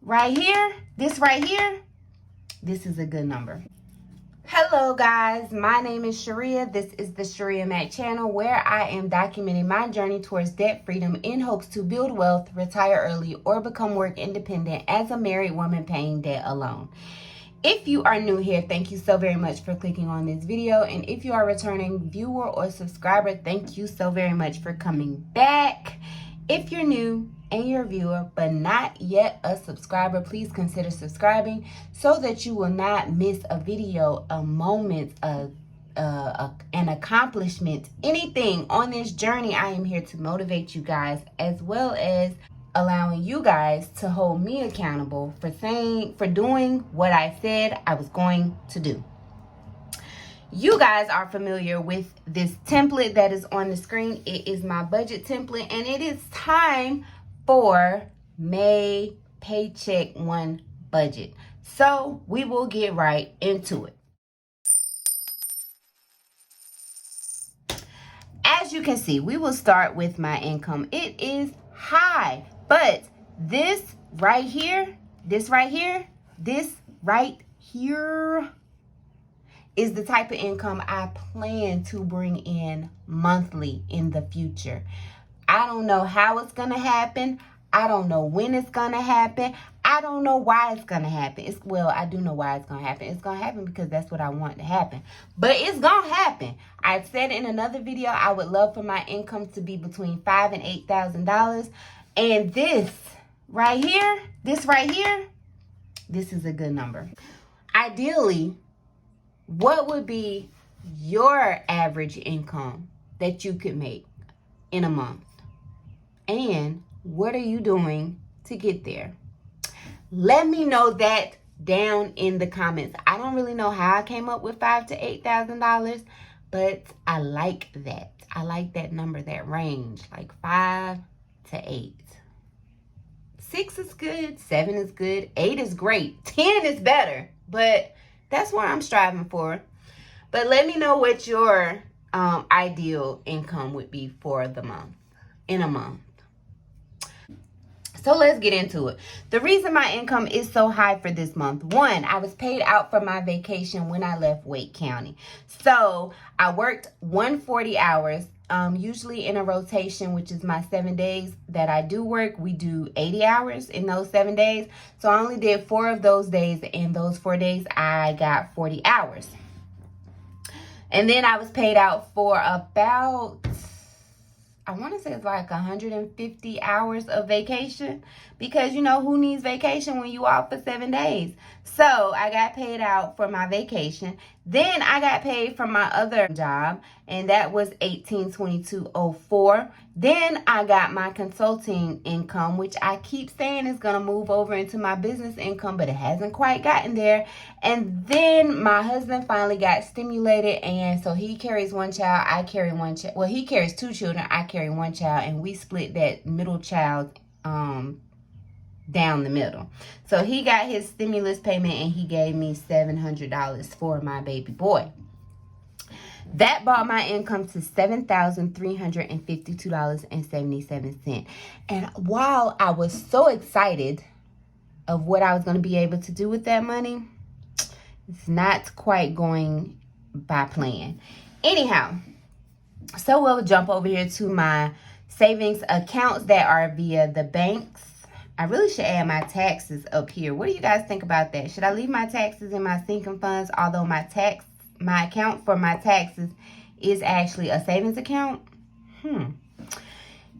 right here, this is a good number. Hello guys, my name is Shirria. This is the Shirria Mac channel where I am documenting my journey towards debt freedom in hopes to build wealth, retire early, or become work independent as a married woman paying debt alone. If you are new here, thank you so very much for clicking on this video. And if you are a returning viewer or subscriber, thank you so very much for coming back. If you're new and you're a viewer but not yet a subscriber, please consider subscribing so that you will not miss a video, a moment, an accomplishment, anything on this journey. I am here to motivate you guys, as well as allowing you guys to hold me accountable for doing what I said I was going to do. You guys are familiar with this template that is on the screen. It is my budget template, and it is time for May Paycheck 1 budget. So we will get right into it. As you can see, we will start with my income. It is high, but this right here is the type of income I plan to bring in monthly in the future. I don't know how it's going to happen. I don't know when it's going to happen. I don't know why it's going to happen. Well, I do know why it's going to happen. It's going to happen because that's what I want to happen. But it's going to happen. I said in another video, I would love for my income to be between $5,000 and $8,000. And this right here, this is a good number. Ideally, what would be your average income that you could make in a month? And what are you doing to get there? Let me know that down in the comments. I don't really know how I came up with $5,000 to $8,000, but I like that. I like that number, that range, like 5 to 8. 6 is good, 7 is good, 8 is great, 10 is better, but that's what I'm striving for. But let me know what your ideal income would be for the month, in a month. So let's get into it. The reason my income is so high for this month, one, I was paid out for my vacation when I left Wake County. So I worked 140 hours, usually in a rotation, which is my 7 days that I do work. We do 80 hours in those 7 days. So I only did 4 of those days. And those 4 days, I got 40 hours. And then I was paid out for about, I want to say it's like 150 hours of vacation, because you know who needs vacation when you off for 7 days. So I got paid out for my vacation. Then I got paid for my other job, and that was $18.2204. Then I got my consulting income, which I keep saying is going to move over into my business income, but it hasn't quite gotten there. And then my husband finally got stimulated, and so he carries one child, I carry one child. Well, he carries 2 children, I carry one child, and we split that middle child down the middle. So he got his stimulus payment, and he gave me $700 for my baby boy. That brought my income to $7,352.77. And while I was so excited of what I was going to be able to do with that money, it's not quite going by plan. Anyhow, so we'll jump over here to my savings accounts that are via the banks. I really should add my taxes up here. What do you guys think about that? Should I leave my taxes in my sinking funds, although my account for my taxes is actually a savings account?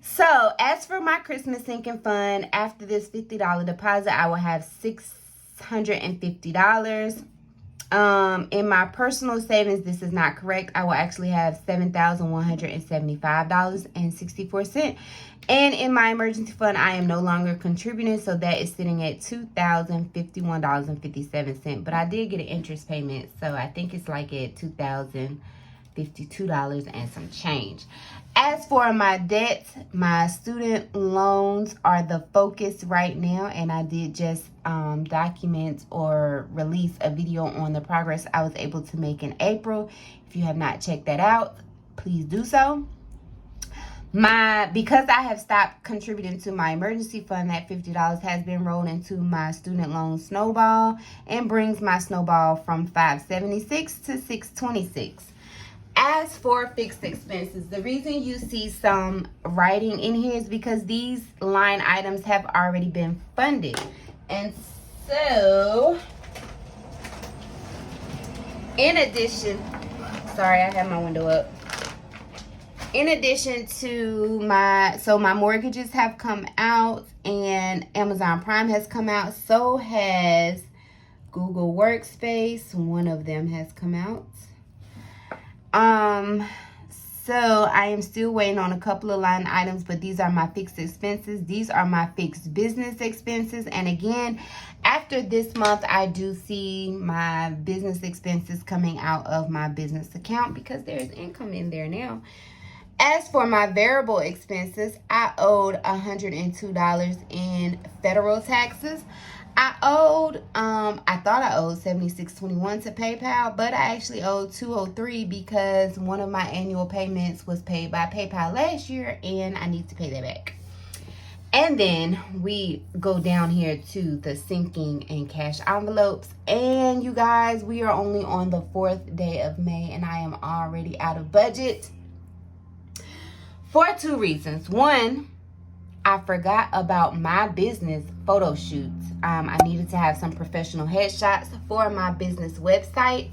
So as for my Christmas sinking fund, after this $50 deposit, I will have $650. In my personal savings, this is not correct. I will actually have $7,175.64. And in my emergency fund, I am no longer contributing, so that is sitting at $2,051.57. But I did get an interest payment, so I think it's like at $2,052 and some change. As for my debt, my student loans are the focus right now, and I did just document or release a video on the progress I was able to make in April. If you have not checked that out, please do so. Because I have stopped contributing to my emergency fund, that $50 has been rolled into my student loan snowball and brings my snowball from $576 to $626. As for fixed expenses, the reason you see some writing in here is because these line items have already been funded. And so, in addition, sorry, I have my window up. In addition to my mortgages have come out and Amazon Prime has come out. So has Google Workspace. One of them has come out. So I am still waiting on a couple of line items, but these are my fixed expenses. These are my fixed business expenses. And again, after this month, I do see my business expenses coming out of my business account because there's income in there now. As for my variable expenses, I owed $102 in federal taxes. I thought I owed $76.21 to PayPal, but I actually owed $203 because one of my annual payments was paid by PayPal last year and I need to pay that back. And then we go down here to the sinking and cash envelopes. And you guys, we are only on the 4th day of May and I am already out of budget. For 2 reasons. One, I forgot about my business photo shoots. I needed to have some professional headshots for my business website.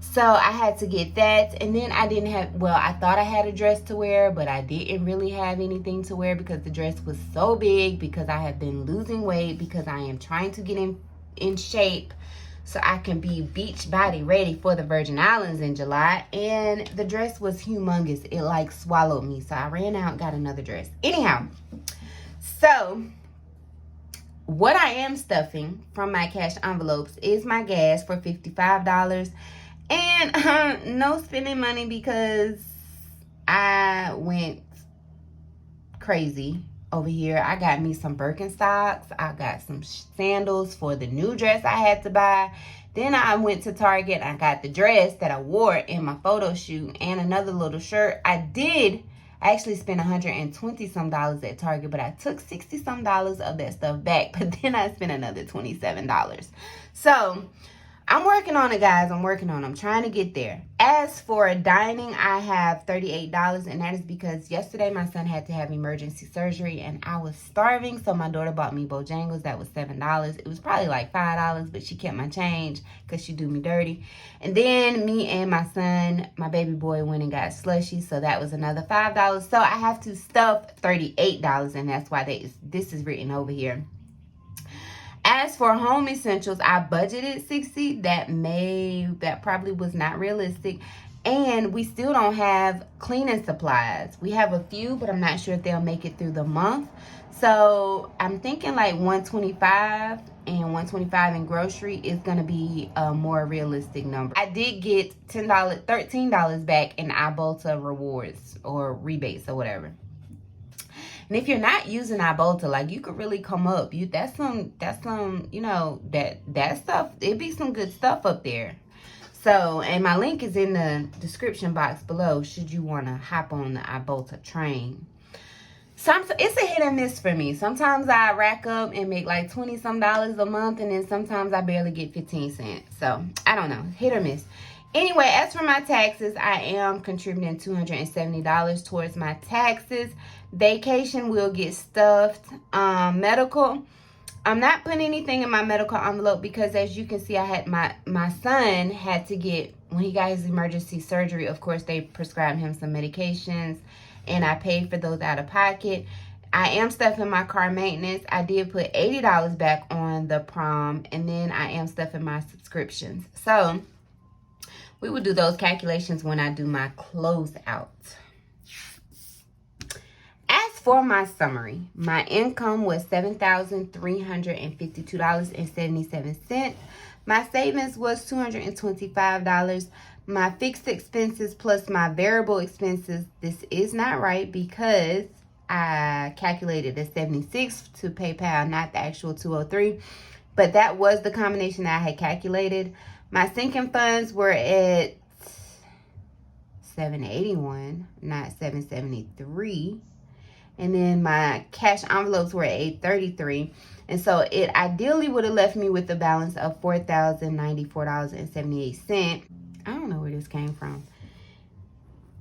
So I had to get that. And then I didn't have, well, I thought I had a dress to wear, but I didn't really have anything to wear because the dress was so big, because I have been losing weight, because I am trying to get in shape so I can be beach body ready for the Virgin Islands in July. And the dress was humongous. It like swallowed me. So I ran out and got another dress. Anyhow, so what I am stuffing from my cash envelopes is my gas for $55. And no spending money because I went crazy over here. I got me some Birkenstocks. I got some sandals for the new dress I had to buy. Then I went to Target. I got the dress that I wore in my photo shoot and another little shirt. I actually spent $120 some at Target, but I took $60 some of that stuff back. But then I spent another $27. So I'm working on it, guys. I'm trying to get there. As for dining, I have $38, and that is because yesterday my son had to have emergency surgery, and I was starving, so my daughter bought me Bojangles. That was $7. It was probably like $5, but she kept my change because she do me dirty. And then me and my son, my baby boy, went and got slushy, so that was another $5. So I have to stuff $38, and that's why this is written over here. As for home essentials, I budgeted $60. That probably was not realistic. And we still don't have cleaning supplies. We have a few, but I'm not sure if they'll make it through the month. So I'm thinking like $125, and $125 in grocery is going to be a more realistic number. I did get $13 back in iBolta rewards or rebates or whatever. And if you're not using iBolta, like, you could really come up. That's some, you know, that stuff, it'd be some good stuff up there. So, and my link is in the description box below should you want to hop on the iBolta train. It's a hit and miss for me. Sometimes I rack up and make like $20 some a month, and then sometimes I barely get 15 cents. So, I don't know, hit or miss. Anyway, as for my taxes, I am contributing $270 towards my taxes. Vacation will get stuffed. Medical, I'm not putting anything in my medical envelope because, as you can see, I had my son had to get, when he got his emergency surgery, of course, they prescribed him some medications, and I paid for those out of pocket. I am stuffing my car maintenance. I did put $80 back on the prom, and then I am stuffing my subscriptions. So we will do those calculations when I do my closeout. As for my summary, my income was $7,352.77. My savings was $225. My fixed expenses plus my variable expenses, this is not right because I calculated the $76 to PayPal, not the actual $203. But that was the combination that I had calculated. My sinking funds were at $781, not $773. And then my cash envelopes were at $833. And so it ideally would have left me with a balance of $4,094.78. I don't know where this came from.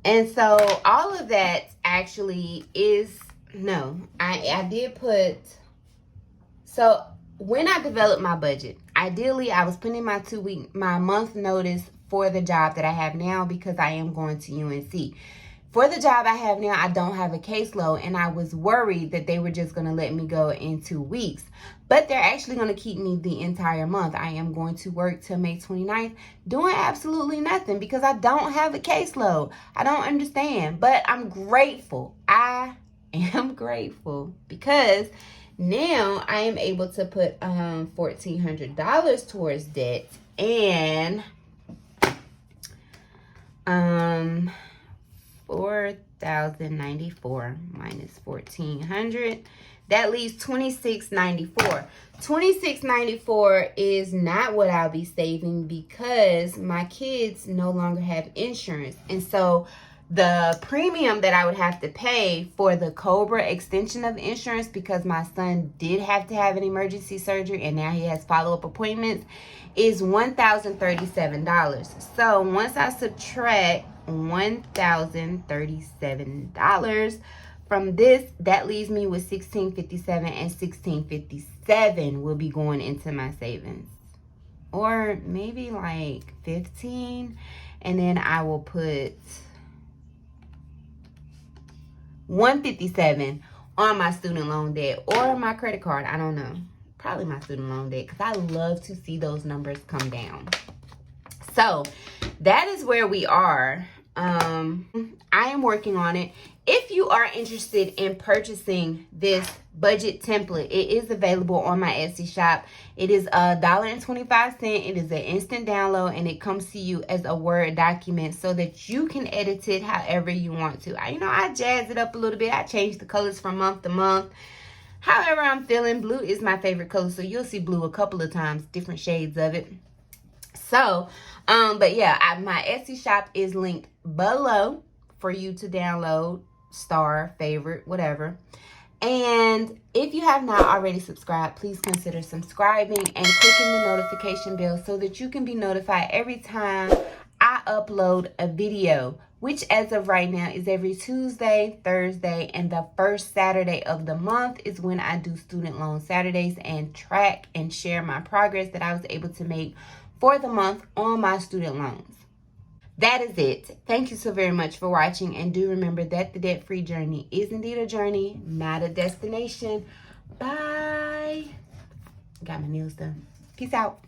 And so all of that actually is, no, I did put, so when I developed my budget, ideally I was putting my month notice for the job that I have now because I am going to UNC. For the job I have now, I don't have a caseload, and I was worried that they were just going to let me go in 2 weeks. But they're actually going to keep me the entire month. I am going to work till May 29th doing absolutely nothing because I don't have a caseload. I don't understand, but I'm grateful. I am grateful because now I am able to put $1,400 towards debt, and $4,094 minus $1,400, that leaves $2,694. $2,694 is not what I'll be saving because my kids no longer have insurance. And so the premium that I would have to pay for the Cobra extension of insurance, because my son did have to have an emergency surgery and now he has follow-up appointments, is $1,037. So once I subtract $1,037 from this, that leaves me with $1,657, and $1,657 will be going into my savings, or maybe like $15, and then I will put $157 on my student loan debt or my credit card. I don't know, probably my student loan debt, because I love to see those numbers come down. So that is where we are. I am working on it. If you are interested in purchasing this budget template, it is available on my Etsy shop. It is $1.25. It is an instant download, and it comes to you as a Word document so that you can edit it however you want to. I jazz it up a little bit. I change the colors from month to month. However I'm feeling. Blue is my favorite color, so you'll see blue a couple of times, different shades of it. So, but yeah, my Etsy shop is linked below for you to download, favorite, whatever. And if you have not already subscribed, please consider subscribing and clicking the notification bell so that you can be notified every time I upload a video, which as of right now is every Tuesday, Thursday, and the first Saturday of the month is when I do Student Loan Saturdays and track and share my progress that I was able to make for the month on my student loans. That is it. Thank you so very much for watching, and do remember that the debt-free journey is indeed a journey, not a destination. Bye. Got my nails done. Peace out.